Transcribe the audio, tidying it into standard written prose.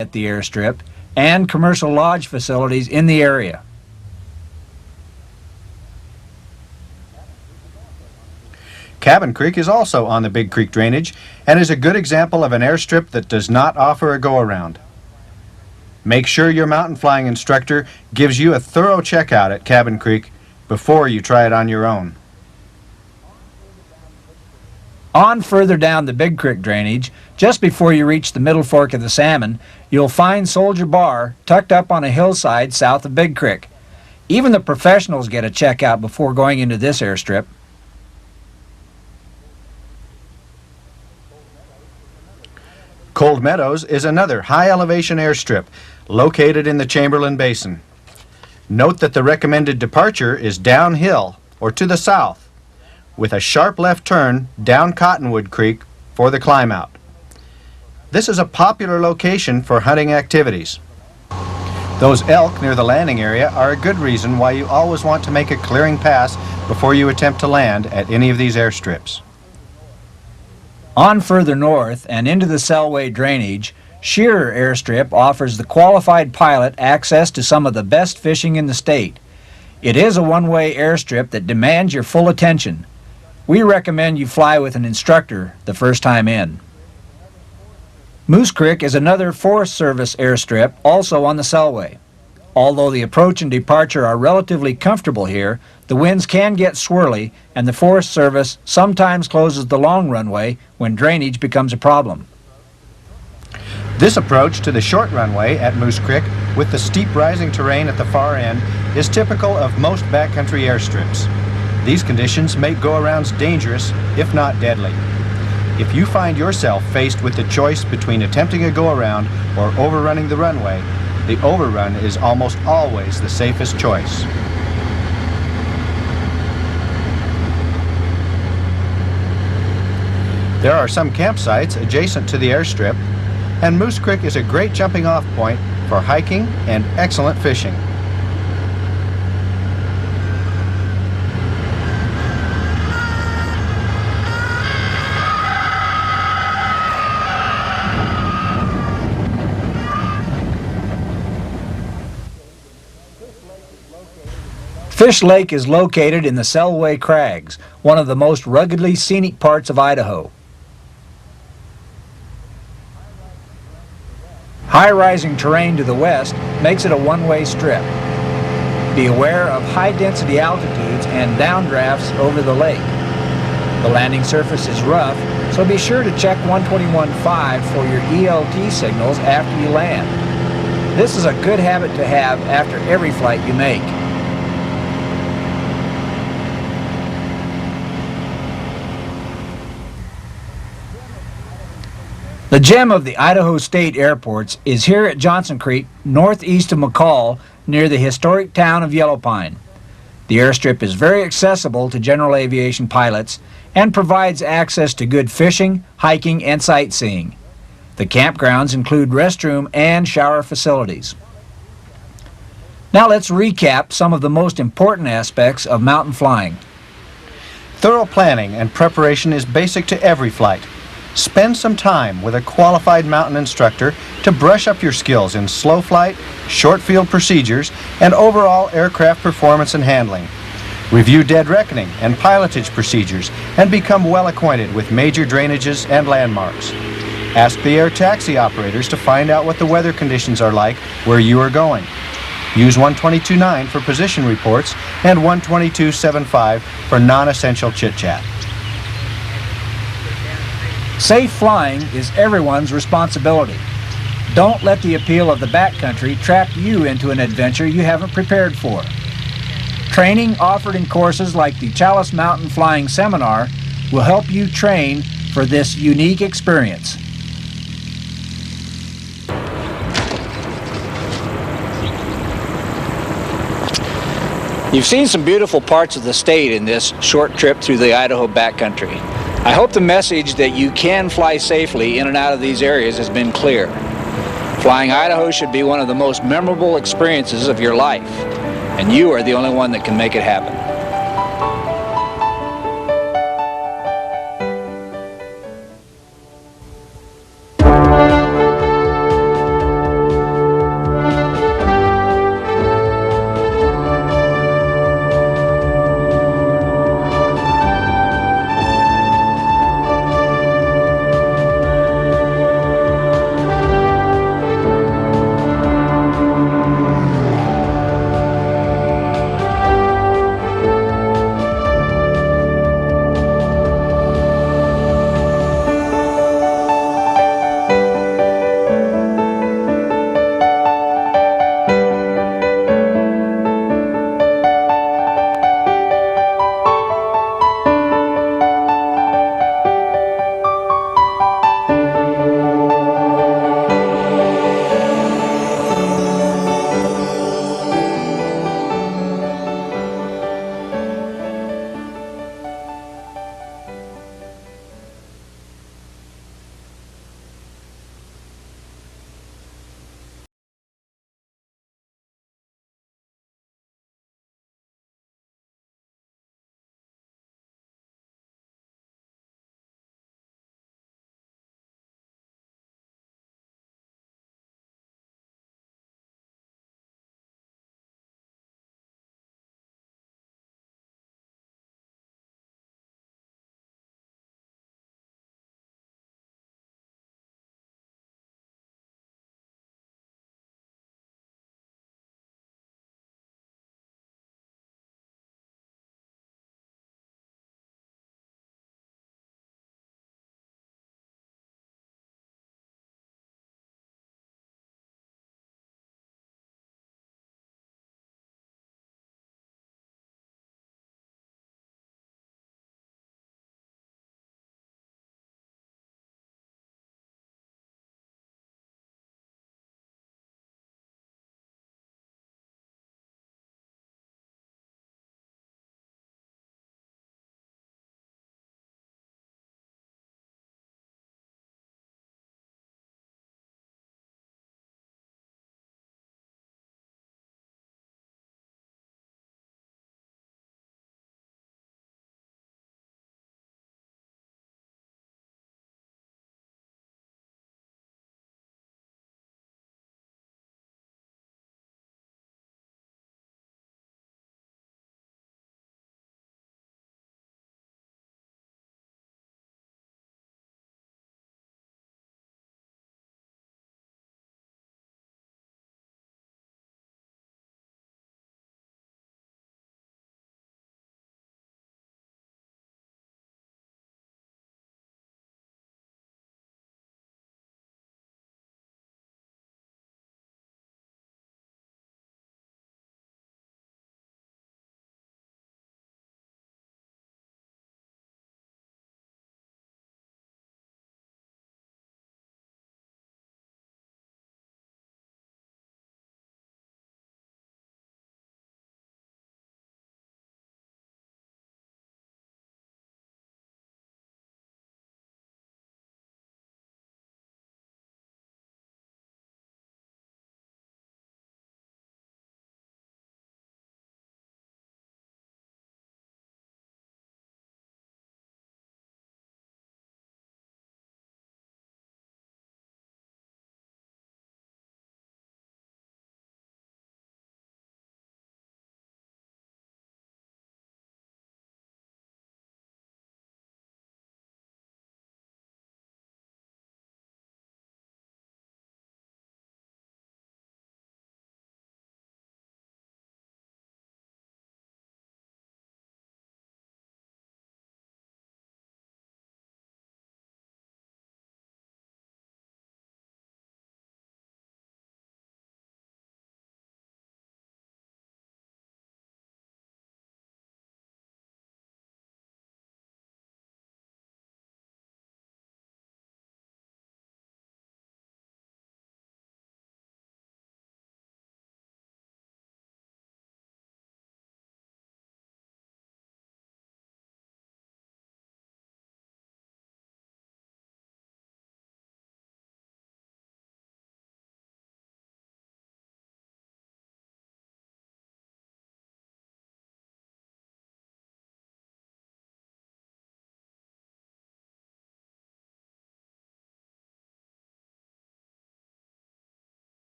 at the airstrip and commercial lodge facilities in the area. Cabin Creek is also on the Big Creek drainage and is a good example of an airstrip that does not offer a go-around. Make sure your mountain flying instructor gives you a thorough checkout at Cabin Creek before you try it on your own. On further down the Big Creek drainage, just before you reach the middle fork of the Salmon, you'll find Soldier Bar tucked up on a hillside south of Big Creek. Even the professionals get a checkout before going into this airstrip. Cold Meadows is another high-elevation airstrip located in the Chamberlain Basin. Note that the recommended departure is downhill or to the south, with a sharp left turn down Cottonwood Creek for the climb out. This is a popular location for hunting activities. Those elk near the landing area are a good reason why you always want to make a clearing pass before you attempt to land at any of these airstrips. On further north and into the Selway drainage, Shearer Airstrip offers the qualified pilot access to some of the best fishing in the state. It is a one-way airstrip that demands your full attention. We recommend you fly with an instructor the first time in. Moose Creek is another Forest Service airstrip also on the Selway. Although the approach and departure are relatively comfortable here, the winds can get swirly and the Forest Service sometimes closes the long runway when drainage becomes a problem. This approach to the short runway at Moose Creek with the steep rising terrain at the far end is typical of most backcountry airstrips. These conditions make go-arounds dangerous, if not deadly. If you find yourself faced with the choice between attempting a go-around or overrunning the runway, the overrun is almost always the safest choice. There are some campsites adjacent to the airstrip, and Moose Creek is a great jumping-off point for hiking and excellent fishing. Fish Lake is located in the Selway Crags, one of the most ruggedly scenic parts of Idaho. High-rising terrain to the west makes it a one-way strip. Be aware of high-density altitudes and downdrafts over the lake. The landing surface is rough, so be sure to check 121.5 for your ELT signals after you land. This is a good habit to have after every flight you make. The gem of the Idaho State Airports is here at Johnson Creek, northeast of McCall, near the historic town of Yellow Pine. The airstrip is very accessible to general aviation pilots and provides access to good fishing, hiking, and sightseeing. The campgrounds include restroom and shower facilities. Now let's recap some of the most important aspects of mountain flying. Thorough planning and preparation is basic to every flight. Spend some time with a qualified mountain instructor to brush up your skills in slow flight, short field procedures, and overall aircraft performance and handling. Review dead reckoning and pilotage procedures and become well acquainted with major drainages and landmarks. Ask the air taxi operators to find out what the weather conditions are like where you are going. Use 122.9 for position reports and 122.75 for non-essential chit-chat. Safe flying is everyone's responsibility. Don't let the appeal of the backcountry trap you into an adventure you haven't prepared for. Training offered in courses like the Chalice Mountain Flying Seminar will help you train for this unique experience. You've seen some beautiful parts of the state in this short trip through the Idaho backcountry. I hope the message that you can fly safely in and out of these areas has been clear. Flying Idaho should be one of the most memorable experiences of your life, and you are the only one that can make it happen.